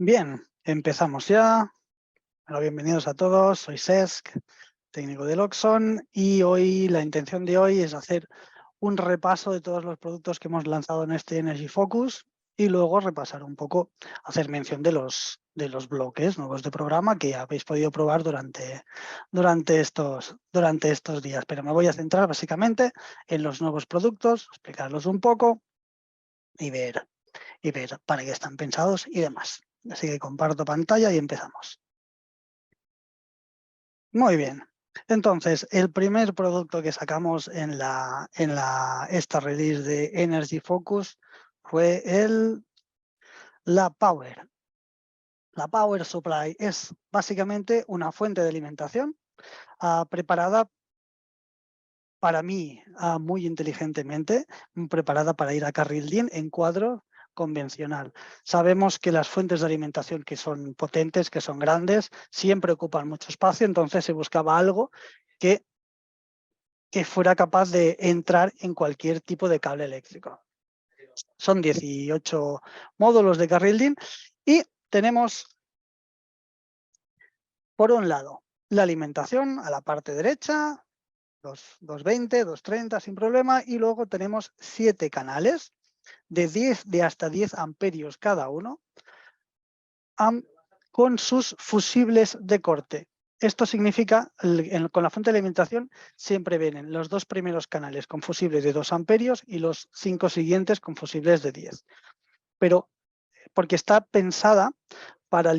Bien, empezamos ya. Bueno, bienvenidos a todos, soy Cesc, técnico de Loxon, y hoy la intención de hoy es hacer un repaso de todos los productos que hemos lanzado en este Energy Focus y luego repasar un poco, hacer mención de los bloques nuevos de programa que habéis podido probar durante estos días. Pero me voy a centrar básicamente en los nuevos productos, explicarlos un poco y ver para qué están pensados y demás. Así que comparto pantalla y empezamos. Muy bien. Entonces, el primer producto que sacamos en esta release de Energy Focus fue la Power. La Power Supply es básicamente una fuente de alimentación preparada para mí muy inteligentemente, preparada para ir a carril en cuadro convencional. Sabemos que las fuentes de alimentación que son potentes, que son grandes, siempre ocupan mucho espacio, entonces se buscaba algo que fuera capaz de entrar en cualquier tipo de cable eléctrico. Son 18 módulos de carril y tenemos, por un lado, la alimentación a la parte derecha, 220, 230 sin problema, y luego tenemos 7 canales de hasta 10 amperios cada uno con sus fusibles de corte. Esto significa, con la fuente de alimentación siempre vienen los 2 primeros canales con fusibles de 2 amperios y los 5 siguientes con fusibles de 10. Pero porque está pensada para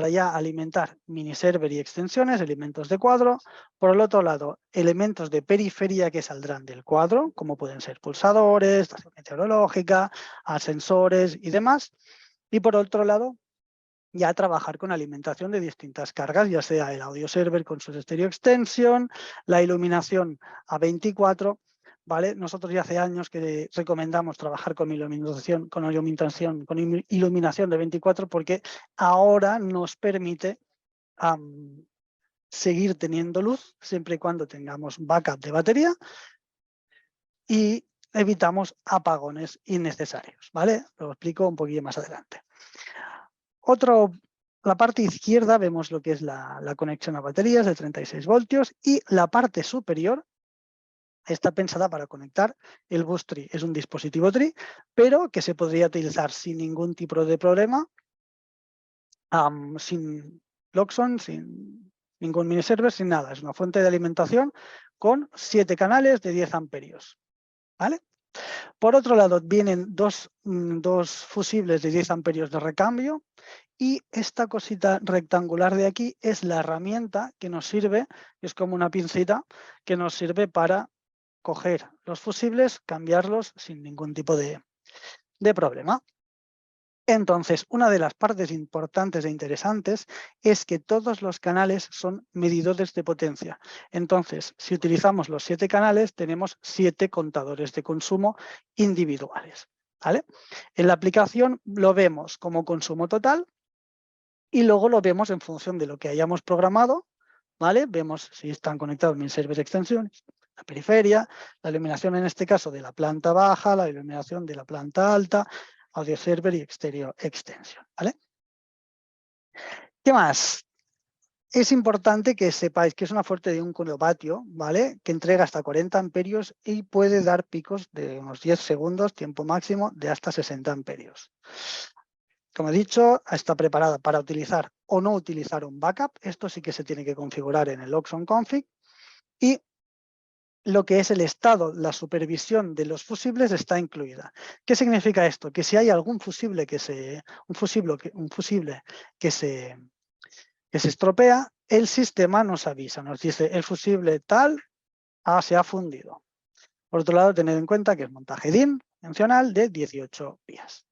ya alimentar miniserver y extensiones, elementos de cuadro. Por el otro lado, elementos de periferia que saldrán del cuadro, como pueden ser pulsadores, estación meteorológica, ascensores y demás. Y por otro lado, ya trabajar con alimentación de distintas cargas, ya sea el audio server con su stereo extension, la iluminación a 24, ¿vale? Nosotros ya hace años que recomendamos trabajar con iluminación de 24 porque ahora nos permite seguir teniendo luz siempre y cuando tengamos backup de batería y evitamos apagones innecesarios, ¿vale? Lo explico un poquillo más adelante. La parte izquierda vemos lo que es la conexión a baterías de 36 voltios y la parte superior está pensada para conectar el bus tree. Es un dispositivo tree, pero que se podría utilizar sin ningún tipo de problema, sin Loxon, sin ningún miniserver, sin nada. Es una fuente de alimentación con 7 canales de 10 amperios. ¿Vale? Por otro lado, vienen dos fusibles de 10 amperios de recambio. Y esta cosita rectangular de aquí es la herramienta que nos sirve, es como una pincita, que nos sirve para coger los fusibles, cambiarlos sin ningún tipo de problema. Entonces, una de las partes importantes e interesantes es que todos los canales son medidores de potencia. Entonces, si utilizamos los 7 canales, tenemos 7 contadores de consumo individuales. ¿Vale? En la aplicación lo vemos como consumo total, y luego lo vemos en función de lo que hayamos programado, ¿vale? Vemos si están conectados mis server extensiones, la periferia, la iluminación en este caso de la planta baja, la iluminación de la planta alta, audio server y exterior extension, ¿vale? ¿Qué más? Es importante que sepáis que es una fuente de 1 kilovatio, ¿vale? Que entrega hasta 40 amperios y puede dar picos de unos 10 segundos, tiempo máximo de hasta 60 amperios. Como he dicho, está preparada para utilizar o no utilizar un backup. Esto sí que se tiene que configurar en el Loxon config. Y lo que es el estado, la supervisión de los fusibles está incluida. ¿Qué significa esto? Que si hay algún fusible que se estropea, el sistema nos avisa, nos dice el fusible tal se ha fundido. Por otro lado, tened en cuenta que es montaje DIN convencional de 18 vías.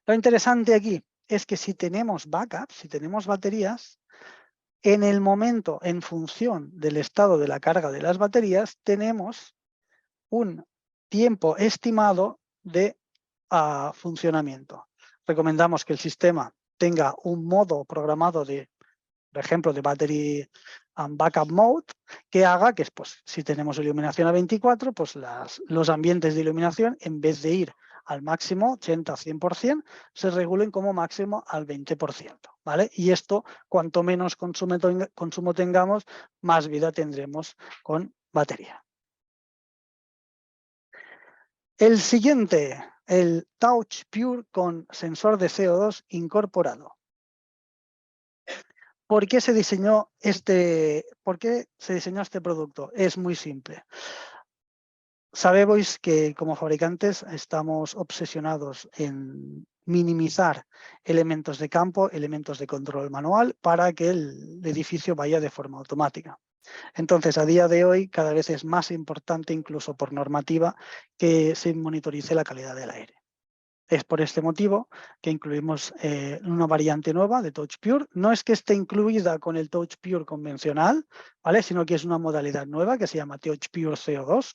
Lo interesante aquí es que si tenemos backup, si tenemos baterías, en el momento, en función del estado de la carga de las baterías, tenemos un tiempo estimado de funcionamiento. Recomendamos que el sistema tenga un modo programado de, por ejemplo, de battery backup mode, que haga que, pues, si tenemos iluminación a 24, pues los ambientes de iluminación, en vez de ir al máximo 80-100%, se regulen como máximo al 20%. ¿Vale? Y esto, cuanto menos consumo tengamos, más vida tendremos con batería. El siguiente, el Touch Pure con sensor de CO2 incorporado. ¿Por qué se diseñó este producto? Es muy simple. Sabemos que como fabricantes estamos obsesionados en minimizar elementos de campo, elementos de control manual para que el edificio vaya de forma automática. Entonces, a día de hoy, cada vez es más importante, incluso por normativa, que se monitorice la calidad del aire. Es por este motivo que incluimos una variante nueva de Touch Pure. No es que esté incluida con el Touch Pure convencional, ¿vale? Sino que es una modalidad nueva que se llama Touch Pure CO2.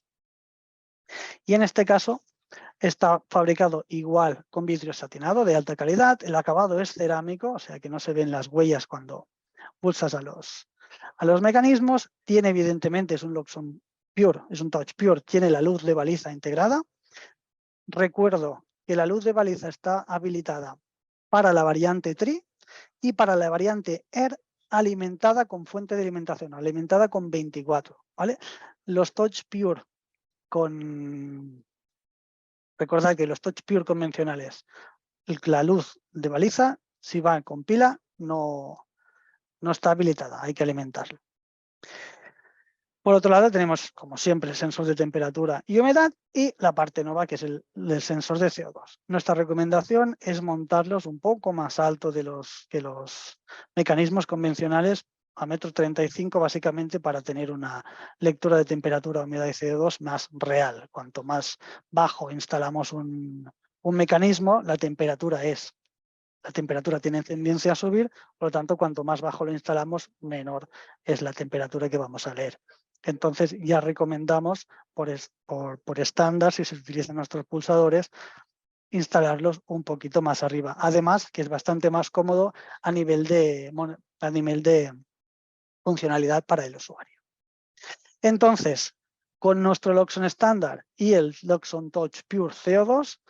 Y en este caso está fabricado igual con vidrio satinado de alta calidad. El acabado es cerámico, o sea que no se ven las huellas cuando pulsas a los mecanismos. Tiene evidentemente, es un Loxon Pure, es un Touch Pure, tiene la luz de baliza integrada. Recuerdo que la luz de baliza está habilitada para la variante Tri y para la variante Air alimentada con fuente de alimentación, alimentada con 24. ¿Vale? Los Touch Pure recordad que los Touch Pure convencionales, la luz de baliza, si va con pila, no está habilitada, hay que alimentarlo. Por otro lado, tenemos, como siempre, el sensor de temperatura y humedad y la parte nueva, que es el sensor de CO2. Nuestra recomendación es montarlos un poco más alto que los mecanismos convencionales, a 1,35 m, básicamente para tener una lectura de temperatura, humedad y CO2 más real. Cuanto más bajo instalamos un mecanismo, la temperatura tiene tendencia a subir, por lo tanto, cuanto más bajo lo instalamos, menor es la temperatura que vamos a leer. Entonces ya recomendamos por estándar, si se utilizan nuestros pulsadores, instalarlos un poquito más arriba. Además, que es bastante más cómodo a nivel de funcionalidad para el usuario. Entonces, con nuestro Loxon estándar y el Loxon Touch Pure CO2,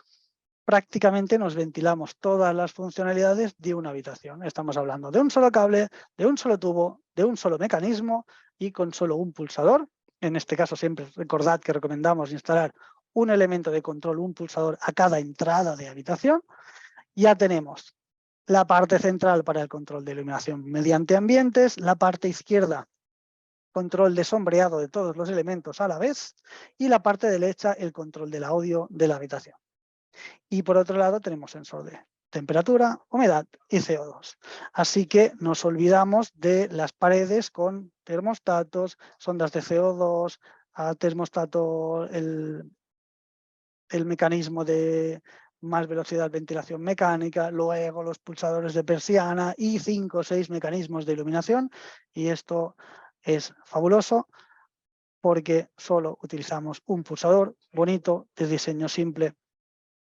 prácticamente nos ventilamos todas las funcionalidades de una habitación. Estamos hablando de un solo cable, de un solo tubo, de un solo mecanismo y con solo un pulsador. En este caso, siempre recordad que recomendamos instalar un elemento de control, un pulsador a cada entrada de habitación. Ya tenemos la parte central para el control de iluminación mediante ambientes, la parte izquierda, control de sombreado de todos los elementos a la vez, y la parte derecha, el control del audio de la habitación. Y por otro lado tenemos sensor de temperatura, humedad y CO2. Así que nos olvidamos de las paredes con termostatos, sondas de CO2, termostato, el mecanismo de más velocidad, ventilación mecánica, luego los pulsadores de persiana y 5 o 6 mecanismos de iluminación. Y esto es fabuloso porque solo utilizamos un pulsador bonito, de diseño simple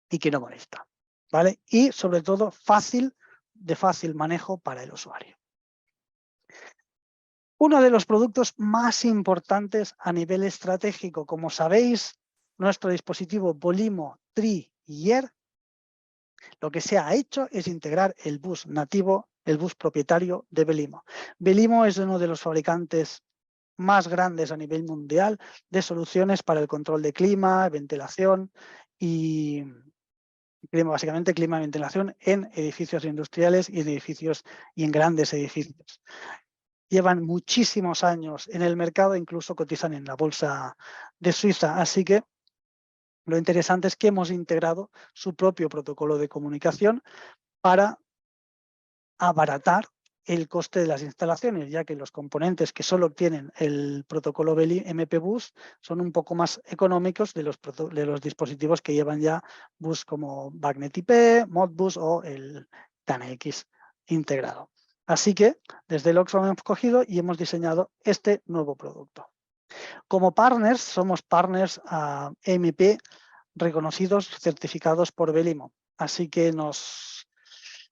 y que no molesta, ¿vale? Y sobre todo de fácil manejo para el usuario. Uno de los productos más importantes a nivel estratégico, como sabéis, nuestro dispositivo Volimo, Tri y Air, lo que se ha hecho es integrar el bus nativo, el bus propietario de Velimo. Velimo es uno de los fabricantes más grandes a nivel mundial de soluciones para el control de clima, ventilación y básicamente clima y ventilación en edificios industriales y en grandes edificios. Llevan muchísimos años en el mercado, incluso cotizan en la bolsa de Suiza, así que lo interesante es que hemos integrado su propio protocolo de comunicación para abaratar el coste de las instalaciones, ya que los componentes que solo tienen el protocolo MP Bus son un poco más económicos de los dispositivos que llevan ya bus como Bagnet IP, Modbus o el TANX integrado. Así que desde Loxon hemos cogido y hemos diseñado este nuevo producto. Como partners, somos partners MP reconocidos, certificados por Velimo. Así que nos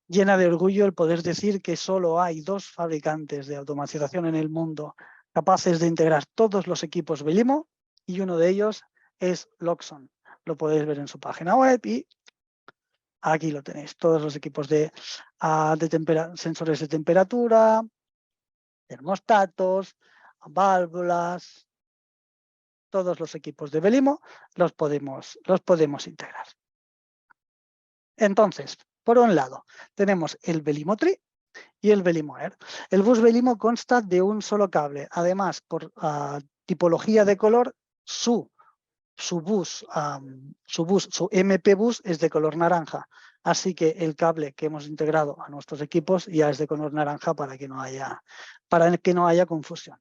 llena de orgullo el poder decir que solo hay 2 fabricantes de automatización en el mundo capaces de integrar todos los equipos Velimo y uno de ellos es Loxon. lo podéis ver en su página web y aquí lo tenéis, todos los equipos de sensores de temperatura, termostatos, válvulas, todos los equipos de Belimo los podemos integrar. Entonces, por un lado, tenemos el Belimo Tree y el Belimo Air. El bus Belimo consta de un solo cable. Además, por tipología de color, su MP Bus es de color naranja. Así que el cable que hemos integrado a nuestros equipos ya es de color naranja para que no haya confusión.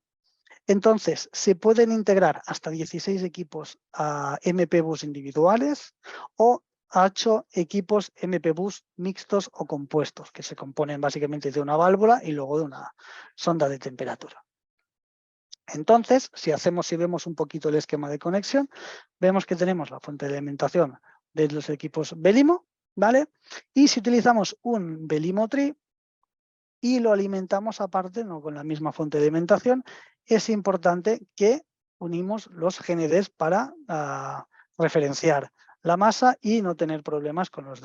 Entonces, se pueden integrar hasta 16 equipos a MP Bus individuales o 8 equipos MP Bus mixtos o compuestos, que se componen básicamente de una válvula y luego de una sonda de temperatura. Entonces, si vemos un poquito el esquema de conexión, vemos que tenemos la fuente de alimentación de los equipos Belimo, ¿vale? Y si utilizamos un Belimo Tree y lo alimentamos aparte, no con la misma fuente de alimentación, es importante que unimos los GNDs para referenciar la masa y no tener problemas con los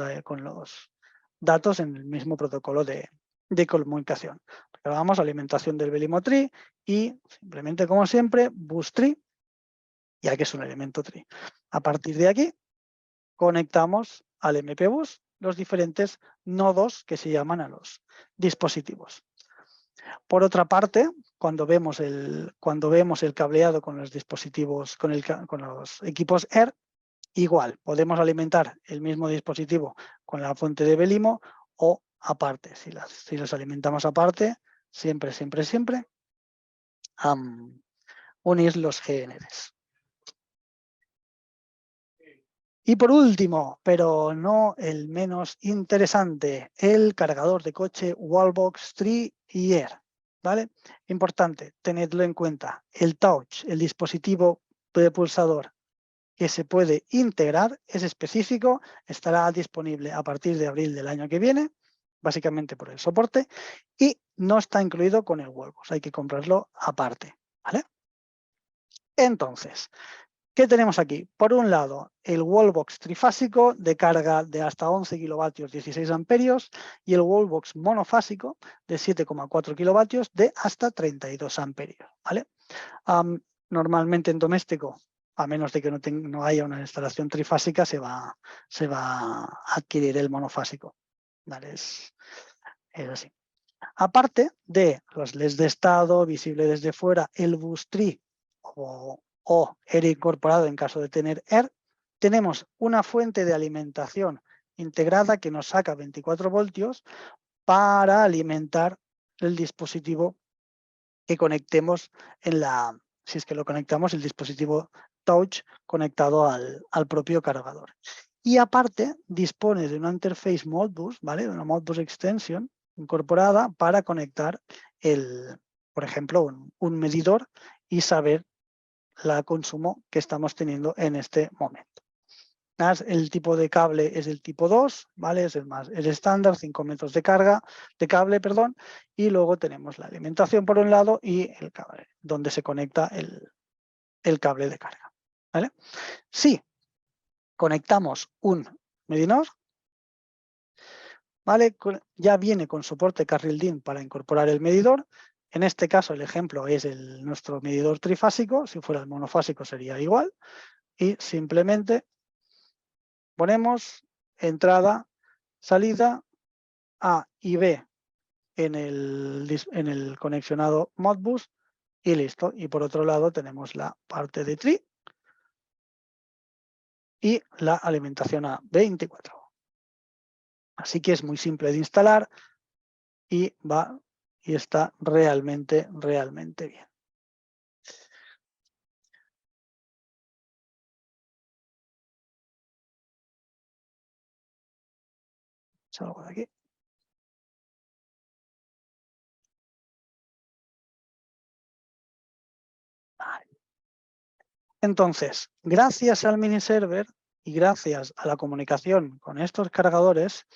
datos en el mismo protocolo de comunicación. Recordamos alimentación del Belimo Tree y simplemente, como siempre, Bus Tree, ya que es un elemento Tree. A partir de aquí, conectamos al MP Bus los diferentes nodos que se llaman a los dispositivos. Por otra parte, cuando vemos el cableado con los dispositivos, con los equipos Air, igual, podemos alimentar el mismo dispositivo con la fuente de Belimo o aparte. Si los alimentamos aparte, siempre unir los GNDs. Y por último, pero no el menos interesante, el cargador de coche Wallbox Tree y Air. ¿Vale? Importante, tenedlo en cuenta. El touch, el dispositivo de pulsador que se puede integrar, es específico, estará disponible a partir de abril del año que viene, básicamente por el soporte, y no está incluido con el Wallbox, hay que comprarlo aparte. ¿Vale? Entonces, ¿qué tenemos aquí? Por un lado, el Wallbox trifásico de carga de hasta 11 kilovatios, 16 amperios, y el Wallbox monofásico de 7,4 kilovatios de hasta 32 amperios. ¿Vale? Normalmente en doméstico, a menos de que no haya una instalación trifásica, se va a adquirir el monofásico. ¿Vale? Es así. Aparte de los LEDs de estado, visible desde fuera, el Bus Tree o Air incorporado en caso de tener Air, tenemos una fuente de alimentación integrada que nos saca 24 voltios para alimentar el dispositivo que conectemos si es que lo conectamos, el dispositivo touch conectado al propio cargador. Y aparte dispone de una interface Modbus, ¿vale? Una Modbus extension incorporada para conectar por ejemplo, un medidor y saber el consumo que estamos teniendo en este momento. El tipo de cable es el tipo 2, ¿vale? Es el estándar, 5 metros de cable, y luego tenemos la alimentación por un lado y el cable, donde se conecta el cable de carga, ¿vale? Si conectamos un medidor, ¿vale? Ya viene con soporte carril DIN para incorporar el medidor. En este caso el ejemplo es nuestro medidor trifásico, si fuera el monofásico sería igual, y simplemente ponemos entrada, salida, A y B en el conexionado Modbus y listo. Y por otro lado tenemos la parte de Tree y la alimentación a 24. Así que es muy simple de instalar y está realmente bien. Salgo de aquí. Vale. Entonces, gracias al mini server y gracias a la comunicación con estos cargadores,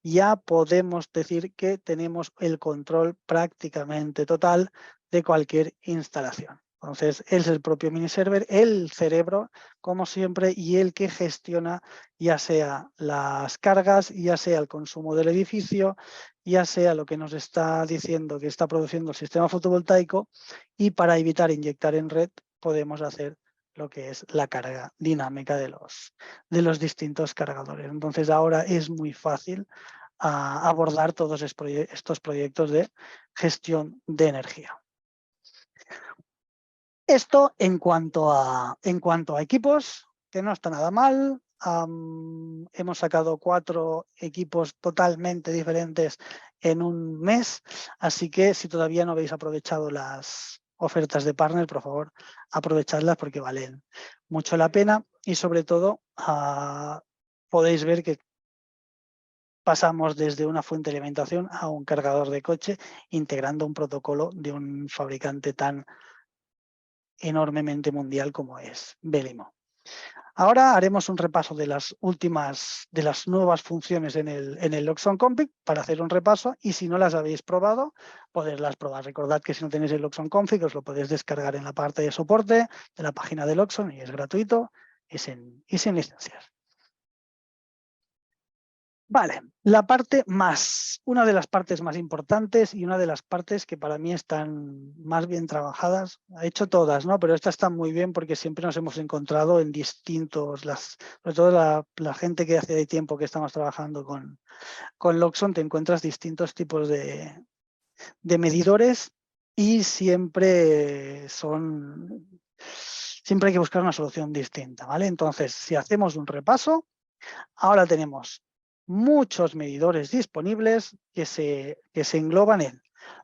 ya podemos decir que tenemos el control prácticamente total de cualquier instalación. Entonces, él es el propio miniserver, el cerebro, como siempre, y el que gestiona ya sea las cargas, ya sea el consumo del edificio, ya sea lo que nos está diciendo que está produciendo el sistema fotovoltaico, y para evitar inyectar en red podemos hacer lo que es la carga dinámica de los distintos cargadores. Entonces, ahora es muy fácil abordar todos estos proyectos de gestión de energía. Esto en cuanto a equipos, que no está nada mal. Hemos sacado 4 equipos totalmente diferentes en un mes, así que si todavía no habéis aprovechado las ofertas de partner, por favor, aprovechadlas porque valen mucho la pena y sobre todo podéis ver que pasamos desde una fuente de alimentación a un cargador de coche integrando un protocolo de un fabricante tan enormemente mundial como es Belimo. Ahora haremos un repaso de las nuevas funciones en el Loxone Config para hacer un repaso y si no las habéis probado, poderlas probar. Recordad que si no tenéis el Loxone Config os lo podéis descargar en la parte de soporte de la página de Loxone y es gratuito y sin licenciar. Vale, una de las partes más importantes y una de las partes que para mí están más bien trabajadas, he hecho todas, ¿no? Pero estas están muy bien porque siempre nos hemos encontrado en distintos, sobre todo la gente que hace tiempo que estamos trabajando con Loxone, te encuentras distintos tipos de medidores y siempre hay que buscar una solución distinta, ¿vale? Entonces, si hacemos un repaso, ahora tenemos muchos medidores disponibles que se engloban en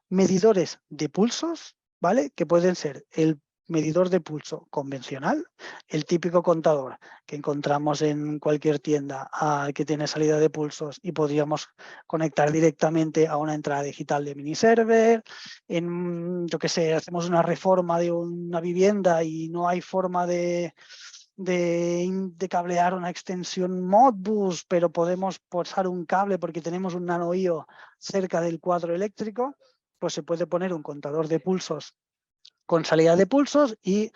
medidores de pulsos, ¿vale? Que pueden ser el medidor de pulso convencional, el típico contador que encontramos en cualquier tienda que tiene salida de pulsos y podríamos conectar directamente a una entrada digital de miniserver. Yo qué sé, hacemos una reforma de una vivienda y no hay forma de cablear una extensión Modbus, pero podemos pasar un cable porque tenemos un nanoío cerca del cuadro eléctrico, pues se puede poner un contador de pulsos con salida de pulsos y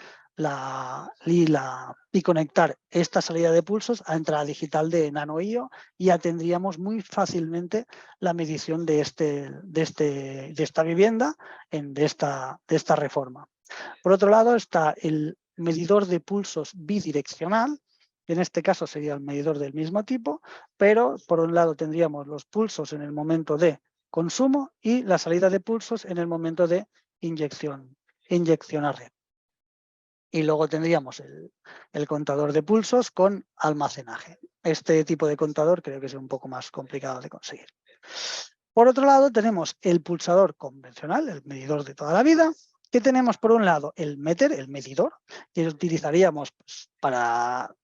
conectar esta salida de pulsos a entrada digital de nanoío y ya tendríamos muy fácilmente la medición de esta vivienda, de esta reforma. Por otro lado está el medidor de pulsos bidireccional, que en este caso sería el medidor del mismo tipo, pero por un lado tendríamos los pulsos en el momento de consumo y la salida de pulsos en el momento de inyección a red. Y luego tendríamos el contador de pulsos con almacenaje. Este tipo de contador creo que es un poco más complicado de conseguir. Por otro lado tenemos el pulsador convencional, el medidor de toda la vida, que tenemos por un lado el meter, el medidor, que utilizaríamos para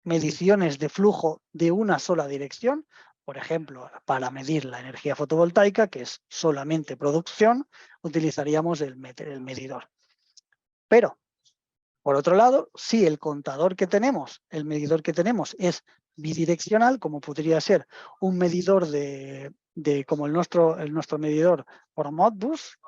mediciones de flujo de una sola dirección, por ejemplo, para medir la energía fotovoltaica, que es solamente producción, utilizaríamos el meter, el medidor. Pero, por otro lado, si el contador que tenemos, el medidor que tenemos es bidireccional, como podría ser un medidor como el nuestro medidor por Modbus,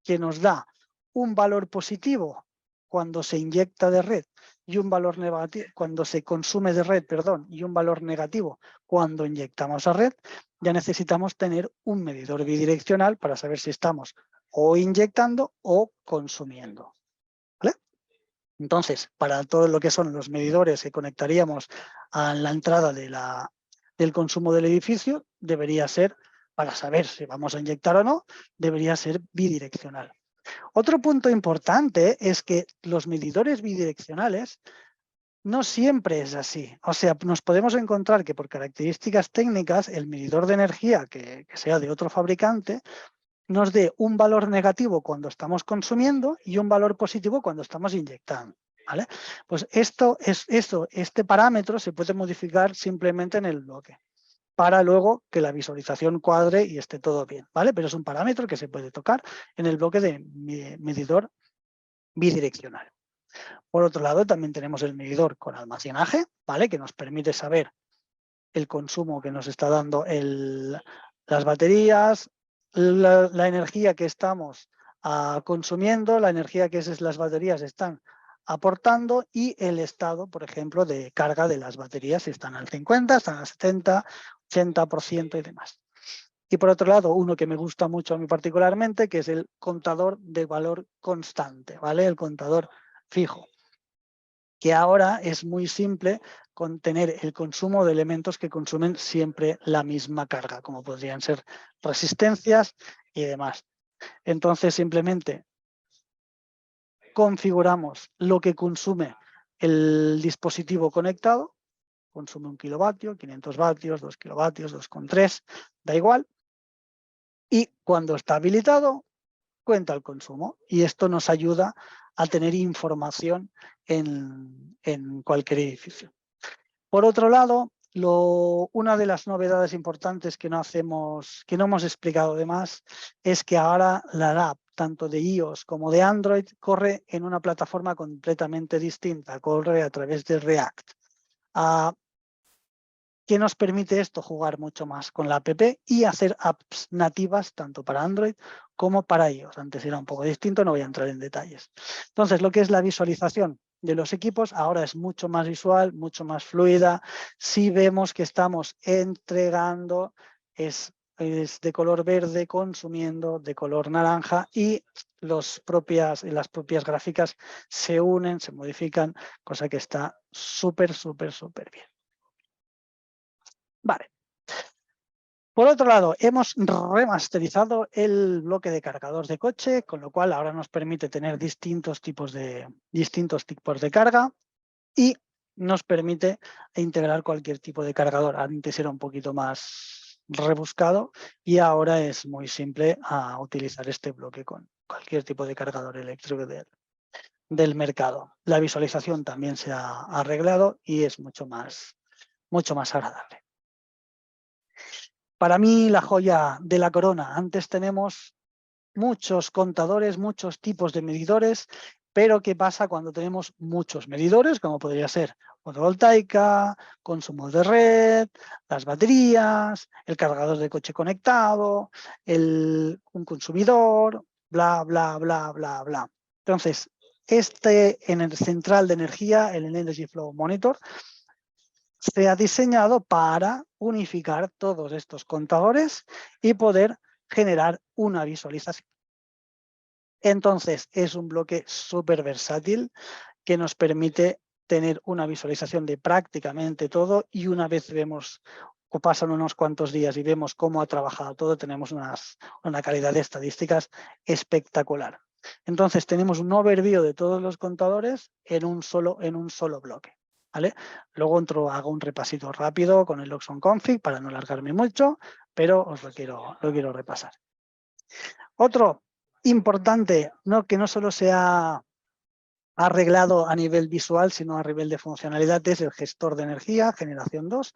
que nos da un valor positivo cuando se inyecta de red y un valor negativo cuando se consume de red, y un valor negativo cuando inyectamos a red, ya necesitamos tener un medidor bidireccional para saber si estamos o inyectando o consumiendo. ¿Vale? Entonces, para todo lo que son los medidores que conectaríamos a la entrada del consumo del edificio, debería ser, para saber si vamos a inyectar o no, debería ser bidireccional. Otro punto importante es que los medidores bidireccionales no siempre es así. O sea, nos podemos encontrar que por características técnicas el medidor de energía que sea de otro fabricante nos dé un valor negativo cuando estamos consumiendo y un valor positivo cuando estamos inyectando. ¿Vale? Pues este parámetro se puede modificar simplemente en el bloque para luego que la visualización cuadre y esté todo bien, ¿vale? Pero es un parámetro que se puede tocar en el bloque de medidor bidireccional. Por otro lado, también tenemos el medidor con almacenaje, ¿vale? Que nos permite saber el consumo que nos está dando las baterías, la energía que estamos consumiendo, la energía que las baterías están aportando y el estado, por ejemplo, de carga de las baterías, si están al 50, están al 70, 80% y demás. Y por otro lado, uno que me gusta mucho a mí particularmente, que es el contador de valor constante, ¿vale? El contador fijo, que ahora es muy simple con tener el consumo de elementos que consumen siempre la misma carga, como podrían ser resistencias y demás. Entonces, simplemente configuramos lo que consume el dispositivo conectado, consume 1 kilovatio, 500 vatios, 2 kilovatios, 2,3, da igual, y cuando está habilitado, cuenta el consumo y esto nos ayuda a tener información en cualquier edificio. Por otro lado, una de las novedades importantes que no hemos explicado de más es que ahora la app, tanto de iOS como de Android, corre en una plataforma completamente distinta, corre a través de React. ¿Qué nos permite esto? Jugar mucho más con la app y hacer apps nativas tanto para Android como para iOS. Antes era un poco distinto, no voy a entrar en detalles. Entonces, lo que es la visualización de los equipos ahora es mucho más visual, mucho más fluida. Si vemos que estamos entregando, es de color verde, consumiendo de color naranja y las propias gráficas se unen, se modifican, cosa que está súper, súper, súper bien. Vale. Por otro lado, hemos remasterizado el bloque de cargadores de coche, con lo cual ahora nos permite tener distintos tipos de carga y nos permite integrar cualquier tipo de cargador. Antes era un poquito más rebuscado y ahora es muy simple utilizar este bloque con cualquier tipo de cargador eléctrico del mercado. La visualización también se ha arreglado y es mucho más agradable. Para mí, la joya de la corona. Antes tenemos muchos contadores, muchos tipos de medidores, pero ¿qué pasa cuando tenemos muchos medidores? Como podría ser fotovoltaica, consumo de red, las baterías, el cargador de coche conectado, un consumidor, bla, bla, bla, bla, bla. Entonces, en el central de energía, el Energy Flow Monitor, se ha diseñado para unificar todos estos contadores y poder generar una visualización. Entonces, es un bloque súper versátil que nos permite tener una visualización de prácticamente todo y una vez vemos o pasan unos cuantos días y vemos cómo ha trabajado todo, tenemos una calidad de estadísticas espectacular. Entonces, tenemos un overview de todos los contadores en un solo bloque. ¿Vale? Luego hago un repasito rápido con el Loxon Config para no alargarme mucho, pero os lo quiero repasar. Otro importante, que no solo se ha arreglado a nivel visual, sino a nivel de funcionalidad, es el gestor de energía, generación 2,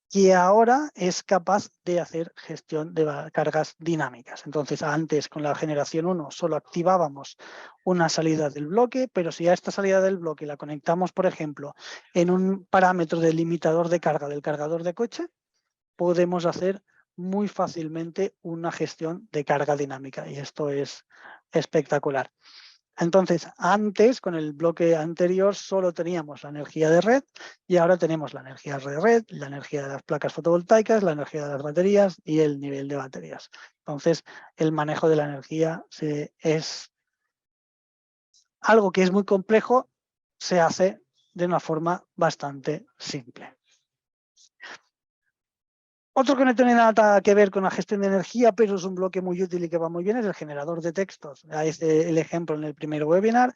que ahora es capaz de hacer gestión de cargas dinámicas. Entonces, antes con la generación 1 solo activábamos una salida del bloque, pero si a esta salida del bloque la conectamos, por ejemplo, en un parámetro del limitador de carga del cargador de coche, podemos hacer muy fácilmente una gestión de carga dinámica y esto es espectacular. Entonces, antes, con el bloque anterior, solo teníamos la energía de red y ahora tenemos la energía de red, la energía de las placas fotovoltaicas, la energía de las baterías y el nivel de baterías. Entonces, el manejo de la energía es algo que es muy complejo, se hace de una forma bastante simple. Otro que no tiene nada que ver con la gestión de energía, pero es un bloque muy útil y que va muy bien, es el generador de textos. Ahí es el ejemplo en el primer webinar,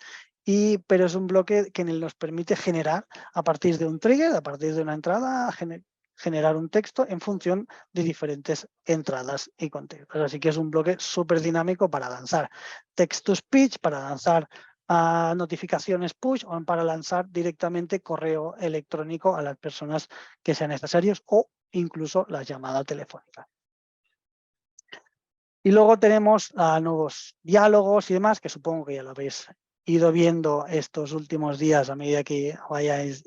pero es un bloque que nos permite generar a partir de un trigger, a partir de una entrada, generar un texto en función de diferentes entradas y contextos. Así que es un bloque súper dinámico para lanzar text to speech, para lanzar notificaciones push o para lanzar directamente correo electrónico a las personas que sean necesarios o incluso la llamada telefónica. Y luego tenemos nuevos diálogos y demás, que supongo que ya lo habéis ido viendo estos últimos días a medida que vayáis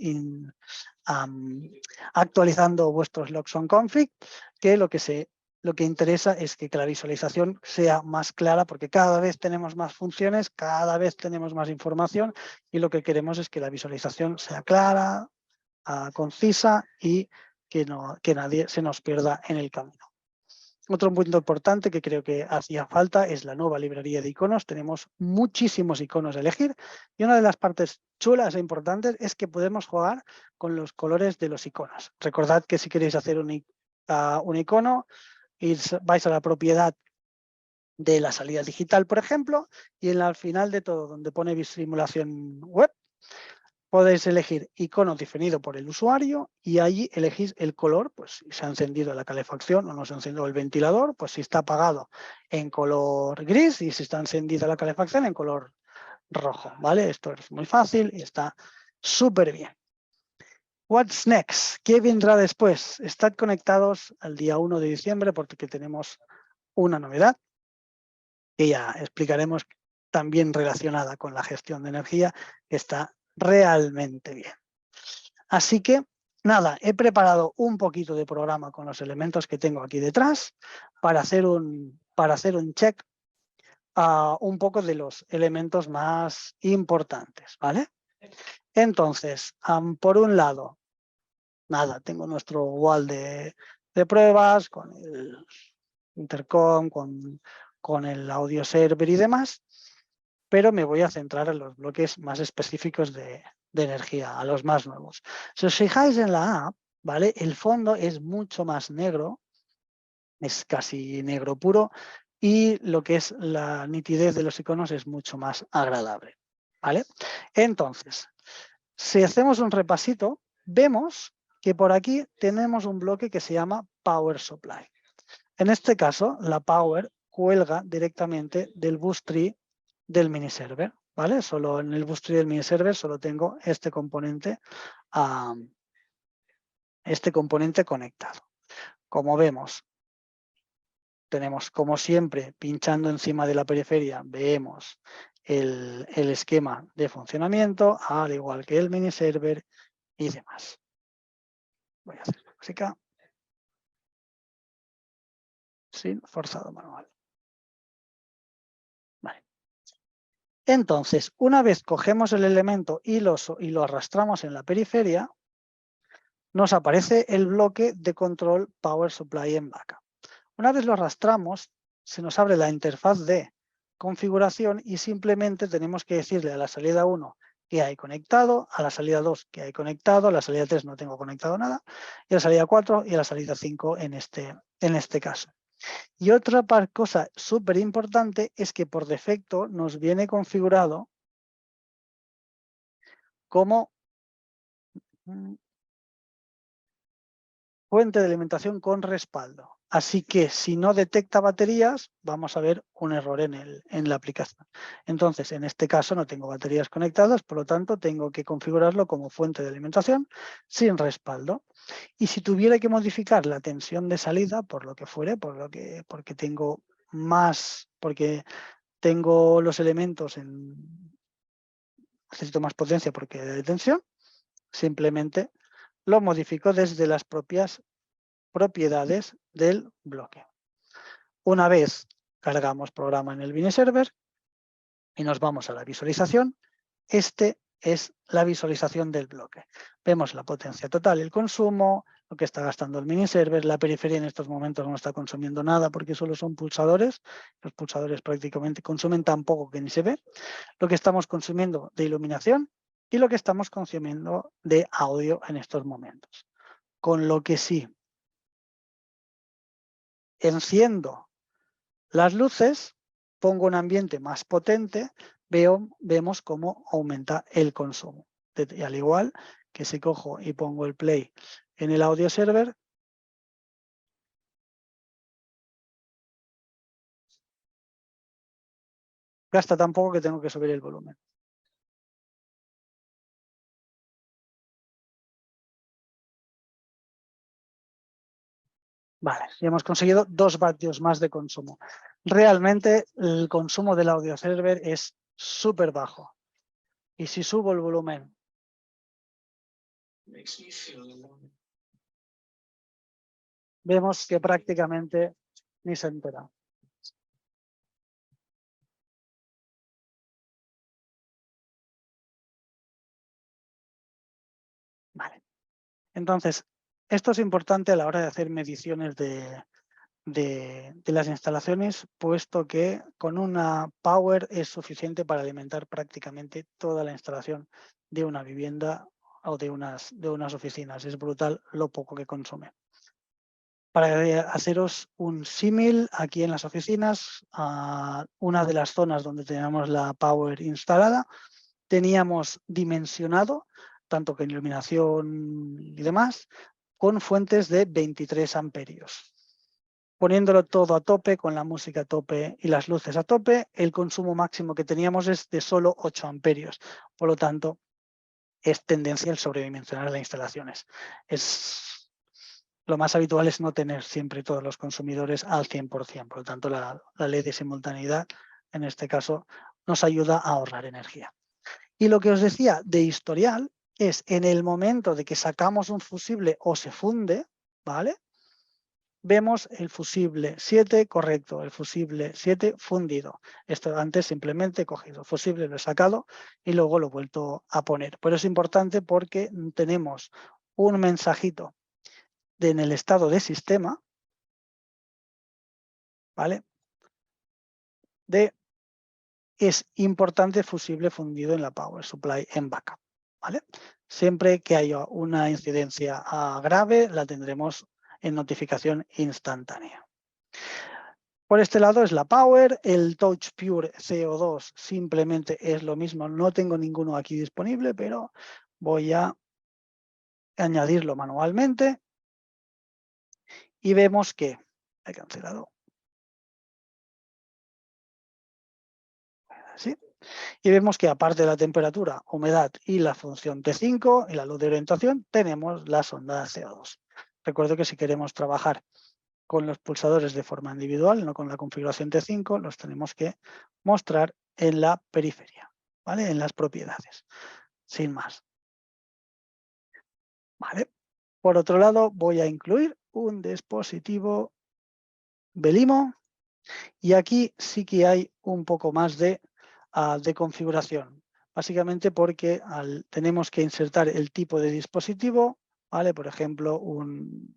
actualizando vuestros Loxon Config, que lo que se lo que interesa es que la visualización sea más clara, porque cada vez tenemos más funciones, cada vez tenemos más información y lo que queremos es que la visualización sea clara, concisa y que nadie se nos pierda en el camino. Otro punto importante que creo que hacía falta es la nueva librería de iconos. Tenemos muchísimos iconos a elegir y una de las partes chulas e importantes es que podemos jugar con los colores de los iconos. Recordad que si queréis hacer un icono, vais a la propiedad de la salida digital, por ejemplo, y al final de todo, donde pone simulación web, podéis elegir icono definido por el usuario y allí elegís el color, pues si se ha encendido la calefacción o no se ha encendido el ventilador, pues si está apagado en color gris y si está encendida la calefacción en color rojo, ¿vale? Esto es muy fácil y está súper bien. What's next? ¿Qué vendrá después? Estad conectados al día 1 de diciembre porque tenemos una novedad que ya explicaremos, también relacionada con la gestión de energía, que está realmente bien. Así que, nada, he preparado un poquito de programa con los elementos que tengo aquí detrás para hacer un check un poco de los elementos más importantes, ¿vale? Entonces, por un lado, nada, tengo nuestro wall de pruebas con el intercom, con el audio server y demás, pero me voy a centrar en los bloques más específicos de energía, a los más nuevos. Si os fijáis en la app, ¿vale? El fondo es mucho más negro, es casi negro puro, y lo que es la nitidez de los iconos es mucho más agradable, ¿vale? Entonces, si hacemos un repasito, vemos que por aquí tenemos un bloque que se llama Power Supply. En este caso, la Power cuelga directamente del bus tree del mini server, ¿vale? Solo en el bus tree del mini server solo tengo este componente conectado. Como vemos, tenemos como siempre, pinchando encima de la periferia, vemos el esquema de funcionamiento, al igual que el mini server y demás. Voy a hacer música sin forzado manual. Vale. Entonces, una vez cogemos el elemento y lo arrastramos en la periferia, nos aparece el bloque de control Power Supply en backup. Una vez lo arrastramos, se nos abre la interfaz de configuración y simplemente tenemos que decirle a la salida 1 que hay conectado, a la salida 2 que hay conectado, a la salida 3 no tengo conectado nada, y a la salida 4 y a la salida 5 en este caso. Y otra cosa súper importante es que por defecto nos viene configurado como fuente de alimentación con respaldo. Así que si no detecta baterías, vamos a ver un error en la aplicación. Entonces, en este caso no tengo baterías conectadas, por lo tanto tengo que configurarlo como fuente de alimentación sin respaldo. Y si tuviera que modificar la tensión de salida, por lo que fuere, porque tengo los elementos necesito más potencia porque de tensión, simplemente lo modifico desde las propias propiedades del bloque. Una vez cargamos programa en el mini server y nos vamos a la visualización, este es la visualización del bloque. Vemos la potencia total, el consumo, lo que está gastando el mini server, la periferia en estos momentos no está consumiendo nada porque solo son pulsadores. Los pulsadores prácticamente consumen tan poco que ni se ve. Lo que estamos consumiendo de iluminación y lo que estamos consumiendo de audio en estos momentos. Con lo que sí, enciendo las luces, pongo un ambiente más potente, vemos cómo aumenta el consumo. Y al igual que si cojo y pongo el play en el audio server, gasta tan poco que tengo que subir el volumen. Vale, ya hemos conseguido 2 vatios más de consumo. Realmente el consumo del audio server es súper bajo. Y si subo el volumen, vemos que prácticamente Ni se entera. Vale. Entonces, esto es importante a la hora de hacer mediciones de las instalaciones, puesto que con una power es suficiente para alimentar prácticamente toda la instalación de una vivienda o de unas oficinas. Es brutal lo poco que consume. Para haceros un símil, aquí en las oficinas, una de las zonas donde teníamos la power instalada, teníamos dimensionado, tanto con iluminación y demás, con fuentes de 23 amperios. Poniéndolo todo a tope, con la música a tope y las luces a tope, el consumo máximo que teníamos es de solo 8 amperios. Por lo tanto, es tendencia el sobredimensionar las instalaciones. Lo más habitual es no tener siempre todos los consumidores al 100%. Por lo tanto, la ley de simultaneidad, en este caso, nos ayuda a ahorrar energía. Y lo que os decía de historial es en el momento de que sacamos un fusible o se funde, ¿vale? Vemos el fusible 7 correcto, el fusible 7 fundido. Esto antes simplemente he cogido el fusible, lo he sacado y luego lo he vuelto a poner. Pero es importante porque tenemos un mensajito en el estado de sistema, ¿vale? Es importante fusible fundido en la power supply en backup, ¿vale? Siempre que haya una incidencia grave, la tendremos en notificación instantánea. Por este lado es la power, el Touch Pure CO2 simplemente es lo mismo, no tengo ninguno aquí disponible, pero voy a añadirlo manualmente y vemos que he cancelado. ¿Sí? Y vemos que aparte de la temperatura, humedad y la función T5 y la luz de orientación, tenemos la sonda CO2. Recuerdo que si queremos trabajar con los pulsadores de forma individual, no con la configuración T5, los tenemos que mostrar en la periferia, ¿vale? En las propiedades, sin más. ¿Vale? Por otro lado, voy a incluir un dispositivo Belimo y aquí sí que hay un poco más de configuración. Básicamente porque tenemos que insertar el tipo de dispositivo, ¿vale? Por ejemplo, un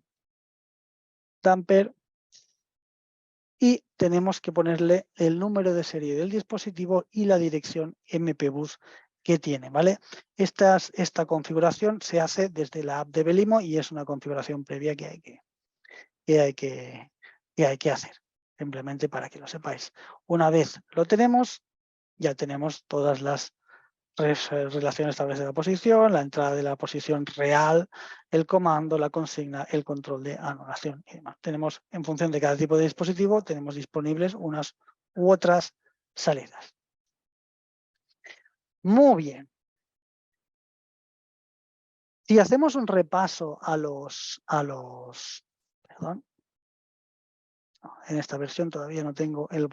damper, y tenemos que ponerle el número de serie del dispositivo y la dirección MPBus que tiene, ¿vale? Esta configuración se hace desde la app de Belimo y es una configuración previa que hay que hacer, simplemente para que lo sepáis. Una vez lo tenemos, ya tenemos todas las relaciones establecidas de la posición, la entrada de la posición real, el comando, la consigna, el control de anulación y demás. Tenemos, en función de cada tipo de dispositivo, tenemos disponibles unas u otras salidas. Muy bien. Si hacemos un repaso perdón, en esta versión todavía no tengo el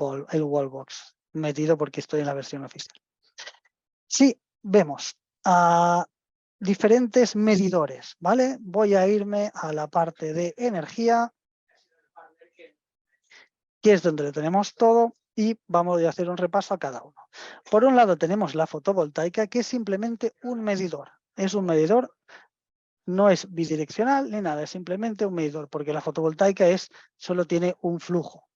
wallbox metido porque estoy en la versión oficial. Sí, vemos diferentes medidores, ¿vale? Voy a irme a la parte de energía, que es donde lo tenemos todo, y vamos a hacer un repaso a cada uno. Por un lado tenemos la fotovoltaica, que es simplemente un medidor. Es un medidor, no es bidireccional ni nada, es simplemente un medidor, porque la fotovoltaica solo tiene un flujo,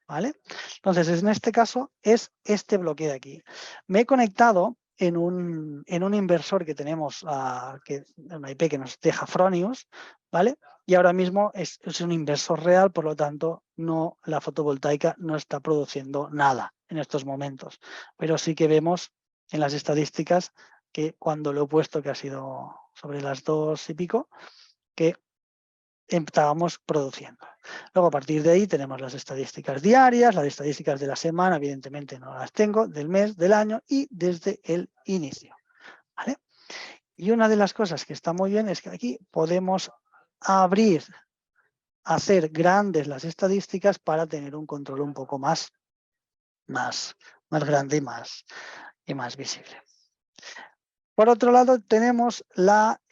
¿vale? Entonces, en este caso es este bloque de aquí. Me he conectado en un inversor que tenemos, una IP que nos deja Fronius, ¿vale? Y ahora mismo es un inversor real, por lo tanto, la fotovoltaica no está produciendo nada en estos momentos. Pero sí que vemos en las estadísticas que cuando lo he puesto, que ha sido sobre las 2 y pico, que estábamos produciendo. Luego, a partir de ahí, tenemos las estadísticas diarias, las estadísticas de la semana, evidentemente no las tengo, del mes, del año y desde el inicio, ¿vale? Y una de las cosas que está muy bien es que aquí podemos hacer grandes las estadísticas para tener un control un poco más grande y más visible. Por otro lado, tenemos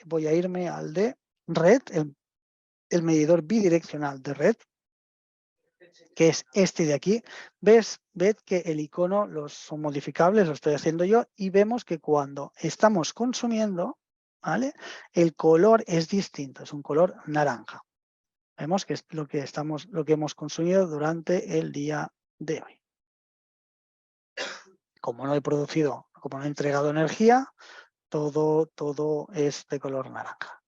voy a irme al de red, el medidor bidireccional de red, que es este de aquí. Ved que el icono son modificables, lo estoy haciendo yo, y vemos que cuando estamos consumiendo, ¿vale? El color es distinto, es un color naranja. Vemos que es lo que hemos consumido durante el día de hoy. Como no he entregado energía, todo es de color naranja.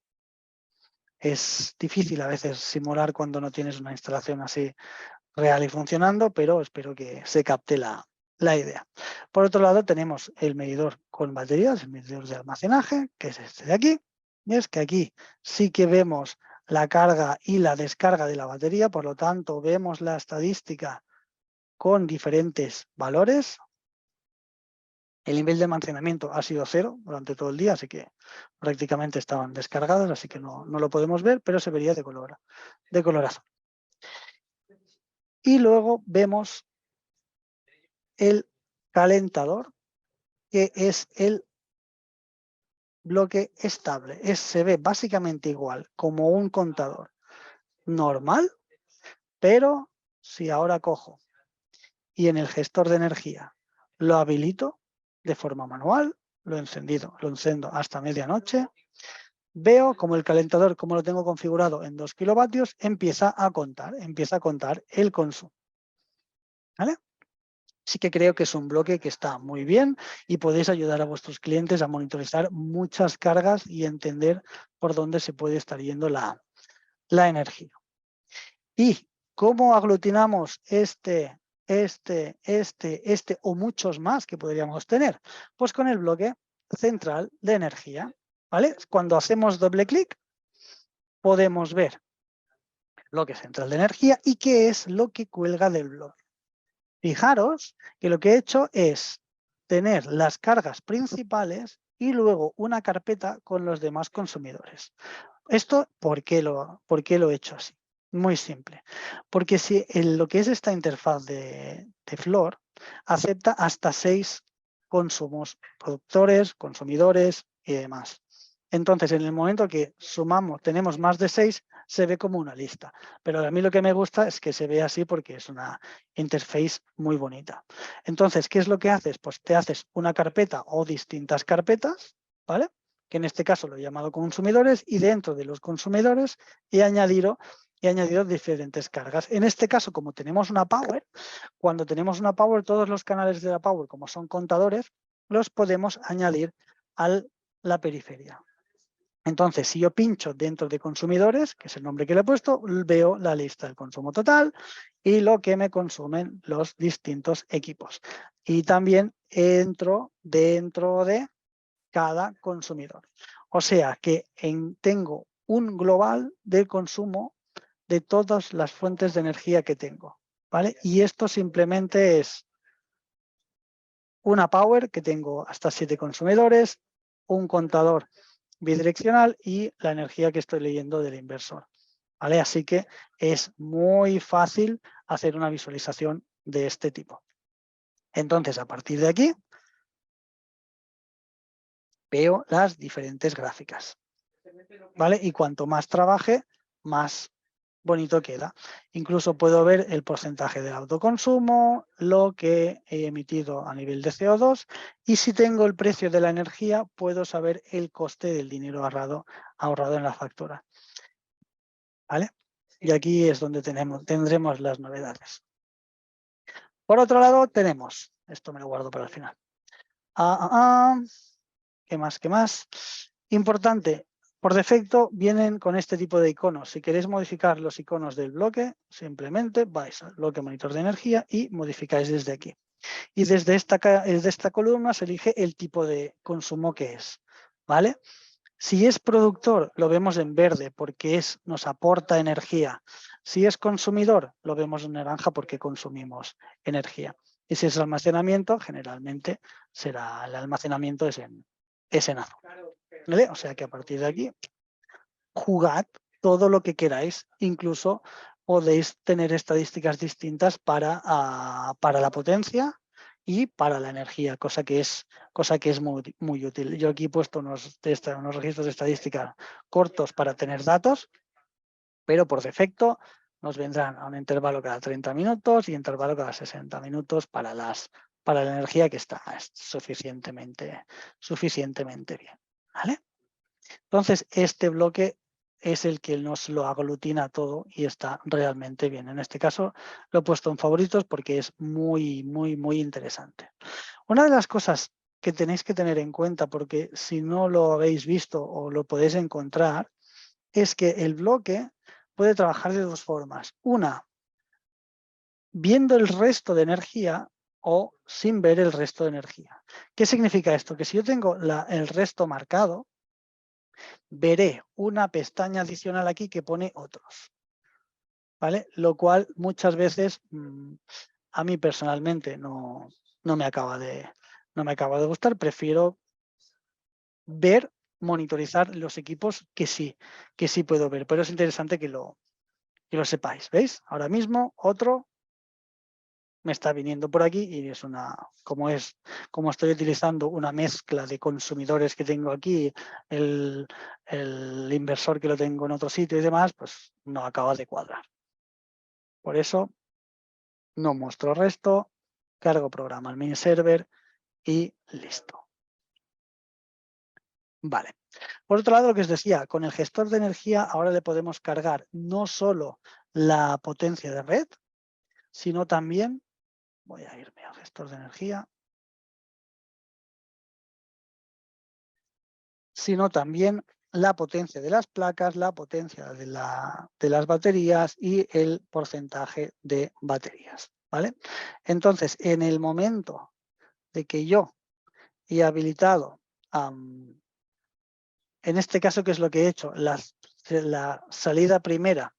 Es difícil a veces simular cuando no tienes una instalación así real y funcionando, pero espero que se capte la idea. Por otro lado, tenemos el medidor con baterías, el medidor de almacenaje, que es este de aquí. Y es que aquí sí que vemos la carga y la descarga de la batería, por lo tanto, vemos la estadística con diferentes valores. El nivel de almacenamiento ha sido 0 durante todo el día, así que prácticamente estaban descargados, así que no lo podemos ver, pero se vería de color azul. Y luego vemos el calentador, que es el bloque estable. Se ve básicamente igual como un contador normal, pero si ahora cojo y en el gestor de energía lo habilito de forma manual, lo enciendo hasta medianoche, veo como el calentador, como lo tengo configurado en 2 kilovatios, empieza a contar el consumo. ¿Vale? Sí que creo que es un bloque que está muy bien y podéis ayudar a vuestros clientes a monitorizar muchas cargas y entender por dónde se puede estar yendo la energía. ¿Y cómo aglutinamos este o muchos más que podríamos tener? Pues con el bloque central de energía. ¿Vale? Cuando hacemos doble clic, podemos ver el bloque central de energía y qué es lo que cuelga del bloque. Fijaros que lo que he hecho es tener las cargas principales y luego una carpeta con los demás consumidores. ¿Esto por qué lo he hecho así? Muy simple. Porque si lo que es esta interfaz de Flor acepta hasta 6 consumos, productores, consumidores y demás. Entonces, en el momento que tenemos más de 6, se ve como una lista. Pero a mí lo que me gusta es que se ve así porque es una interface muy bonita. Entonces, ¿qué es lo que haces? Pues te haces una carpeta o distintas carpetas, ¿vale? Que en este caso lo he llamado consumidores, y dentro de los consumidores he añadido diferentes cargas. En este caso, como tenemos una Power, cuando tenemos una Power, todos los canales de la Power, como son contadores, los podemos añadir a la periferia. Entonces, si yo pincho dentro de consumidores, que es el nombre que le he puesto, veo la lista del consumo total y lo que me consumen los distintos equipos. Y también entro dentro de cada consumidor. O sea que tengo un global de consumo de todas las fuentes de energía que tengo. ¿Vale? Y esto simplemente es una Power que tengo hasta 7 consumidores, un contador bidireccional y la energía que estoy leyendo del inversor. ¿Vale? Así que es muy fácil hacer una visualización de este tipo. Entonces, a partir de aquí, veo las diferentes gráficas. ¿Vale? Y cuanto más trabaje, más bonito queda. Incluso puedo ver el porcentaje del autoconsumo, lo que he emitido a nivel de CO2 y si tengo el precio de la energía, puedo saber el coste del dinero ahorrado en la factura. ¿Vale? Y aquí es donde tendremos las novedades. Por otro lado, tenemos, esto me lo guardo para el final. ¿Qué más? ¿Qué más? Importante, por defecto vienen con este tipo de iconos. Si queréis modificar los iconos del bloque, simplemente vais al bloque monitor de energía y modificáis desde aquí. Y desde esta columna se elige el tipo de consumo que es. ¿Vale? Si es productor, lo vemos en verde porque nos aporta energía. Si es consumidor, lo vemos en naranja porque consumimos energía. Y si es almacenamiento, generalmente será el almacenamiento es en azul. ¿Vale? O sea que a partir de aquí, jugad todo lo que queráis. Incluso podéis tener estadísticas distintas para la potencia y para la energía, cosa que es muy, muy útil. Yo aquí he puesto unos registros de estadística cortos para tener datos, pero por defecto nos vendrán a un intervalo cada 30 minutos y intervalo cada 60 minutos para la energía que está suficientemente bien. ¿Vale? Entonces, este bloque es el que nos lo aglutina todo y está realmente bien. En este caso lo he puesto en favoritos porque es muy, muy, muy interesante. Una de las cosas que tenéis que tener en cuenta, porque si no lo habéis visto o lo podéis encontrar, es que el bloque puede trabajar de dos formas. Una, viendo el resto de energía o sin ver el resto de energía. ¿Qué significa esto? Que si yo tengo el resto marcado, veré una pestaña adicional aquí que pone otros. ¿Vale? Lo cual muchas veces a mí personalmente no me acaba de gustar. Prefiero ver, monitorizar los equipos que sí puedo ver. Pero es interesante que lo sepáis. ¿Veis? Ahora mismo otro me está viniendo por aquí y es como estoy utilizando una mezcla de consumidores que tengo aquí, el inversor que lo tengo en otro sitio y demás, pues no acaba de cuadrar. Por eso no muestro resto, cargo programa al mini server y listo. Vale. Por otro lado, lo que os decía, con el gestor de energía ahora le podemos cargar no solo la potencia de red, sino también, voy a irme al gestor de energía, sino también la potencia de las placas, la potencia de las baterías y el porcentaje de baterías. ¿Vale? Entonces, en el momento de que yo he habilitado, en este caso, ¿qué es lo que he hecho? La salida primera,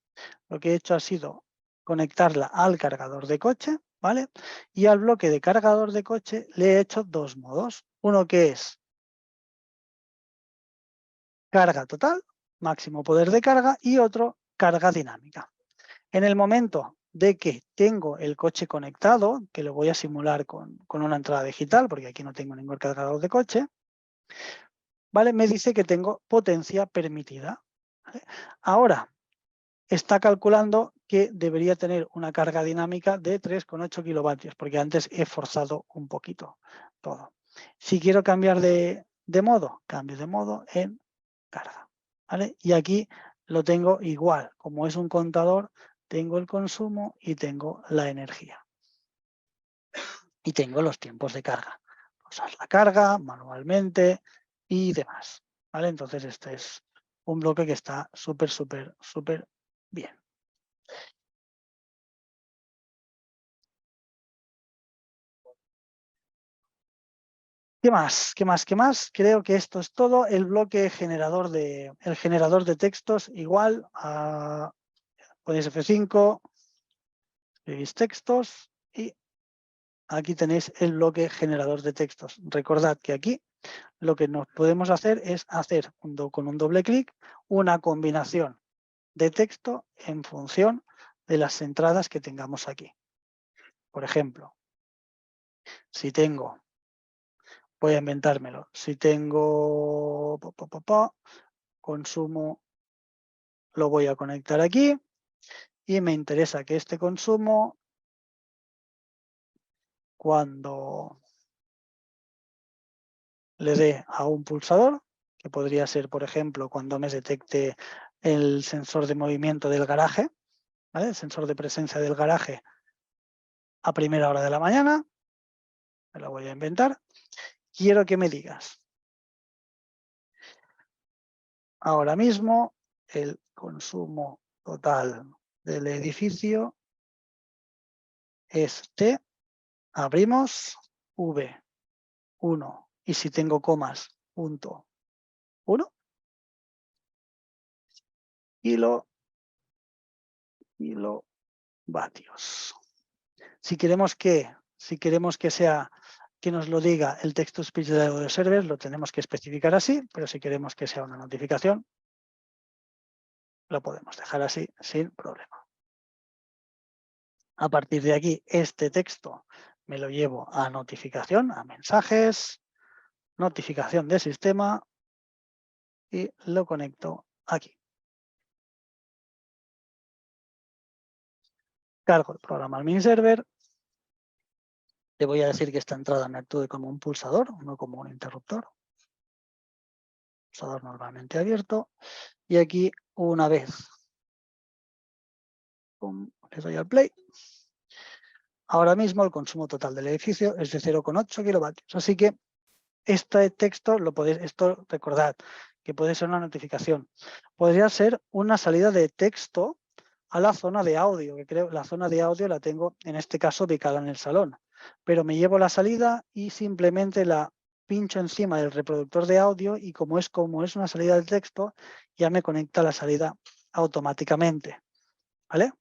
lo que he hecho ha sido conectarla al cargador de coche, ¿vale? Y al bloque de cargador de coche le he hecho dos modos. Uno que es carga total, máximo poder de carga, y otro, carga dinámica. En el momento de que tengo el coche conectado, que lo voy a simular con una entrada digital, porque aquí no tengo ningún cargador de coche, ¿vale? Me dice que tengo potencia permitida. ¿Vale? Ahora está calculando que debería tener una carga dinámica de 3,8 kilovatios, porque antes he forzado un poquito todo. Si quiero cambiar de modo, cambio de modo en carga. ¿Vale? Y aquí lo tengo igual, como es un contador, tengo el consumo y tengo la energía. Y tengo los tiempos de carga. Usar la carga manualmente y demás. ¿Vale? Entonces este es un bloque que está súper, súper, súper bien. ¿Qué más? ¿Qué más? ¿Qué más? Creo que esto es todo. El bloque generador de textos igual a ponéis F5, escribís textos y aquí tenéis el bloque generador de textos. Recordad que aquí lo que nos podemos hacer es hacer con un doble clic una combinación de texto en función de las entradas que tengamos aquí. Por ejemplo, si tengo, voy a inventármelo, si tengo consumo, lo voy a conectar aquí y me interesa que este consumo, cuando le dé a un pulsador, que podría ser, por ejemplo, cuando me detecte el sensor de movimiento del garaje, ¿vale? El sensor de presencia del garaje a primera hora de la mañana, me lo voy a inventar, quiero que me digas, ahora mismo el consumo total del edificio es T, abrimos, V1, y si tengo comas, punto 1, kilovatios. Si queremos que sea, que nos lo diga el text to speech de audio server, lo tenemos que especificar así, pero si queremos que sea una notificación, lo podemos dejar así sin problema. A partir de aquí, este texto me lo llevo a notificación, a mensajes, notificación de sistema y lo conecto aquí. Cargo el programa al miniserver. Le voy a decir que esta entrada me actúe como un pulsador, no como un interruptor. Pulsador normalmente abierto. Y aquí, una vez le doy al play. Ahora mismo el consumo total del edificio es de 0,8 kilovatios. Así que este texto lo podéis, esto recordad que puede ser una notificación. Podría ser una salida de texto a la zona de audio, que creo la zona de audio la tengo en este caso ubicada en el salón. Pero me llevo la salida y simplemente la pincho encima del reproductor de audio y como es una salida de texto, ya me conecta la salida automáticamente. ¿Vale?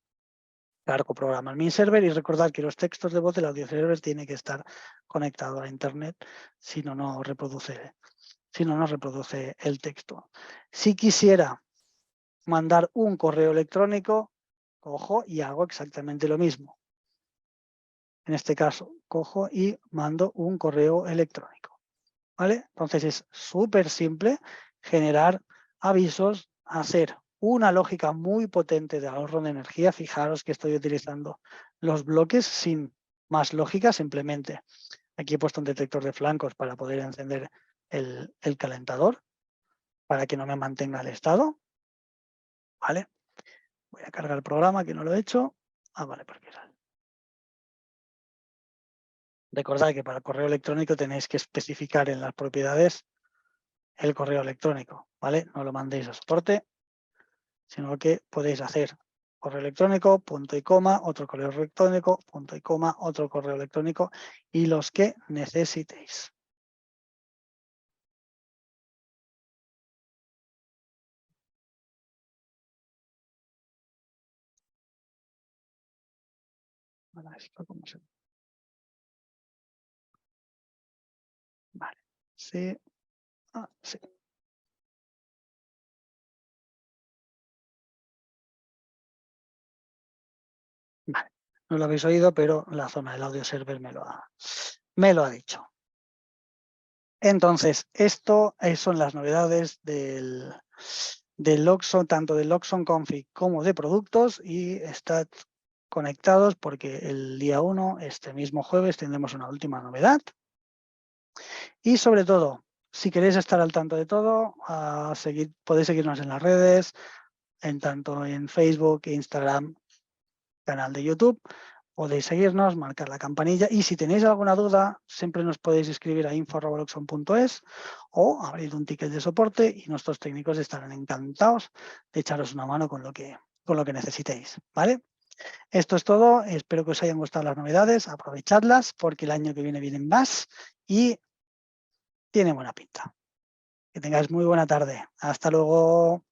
Cargo programa al miniserver y recordad que los textos de voz del audio server tiene que estar conectado a internet, si no, no reproduce el texto. Si quisiera mandar un correo electrónico, cojo y hago exactamente lo mismo. En este caso, cojo y mando un correo electrónico. ¿Vale? Entonces es súper simple generar avisos, hacer una lógica muy potente de ahorro de energía. Fijaros que estoy utilizando los bloques sin más lógica, simplemente. Aquí he puesto un detector de flancos para poder encender el calentador, para que no me mantenga el estado. ¿Vale? Voy a cargar el programa, que no lo he hecho. Vale, porque era. Recordad que para el correo electrónico tenéis que especificar en las propiedades el correo electrónico, ¿vale? No lo mandéis a soporte, sino que podéis hacer correo electrónico, punto y coma, otro correo electrónico, punto y coma, otro correo electrónico y los que necesitéis. Vale, esto cómo se... Vale, sí, sí. Vale, no lo habéis oído, pero la zona del audio server me lo ha dicho. Entonces, esto son las novedades del Loxon, tanto del Loxon Config como de productos, y estad conectados porque el día 1, este mismo jueves, tendremos una última novedad. Y sobre todo, si queréis estar al tanto de todo, podéis seguirnos en las redes, tanto en Facebook, Instagram, canal de YouTube. Podéis seguirnos, marcar la campanilla y si tenéis alguna duda, siempre nos podéis escribir a info@loxon.es o abrir un ticket de soporte y nuestros técnicos estarán encantados de echaros una mano con lo que necesitéis, ¿vale? Esto es todo, espero que os hayan gustado las novedades, aprovechadlas porque el año que viene vienen más y tiene buena pinta. Que tengáis muy buena tarde. Hasta luego.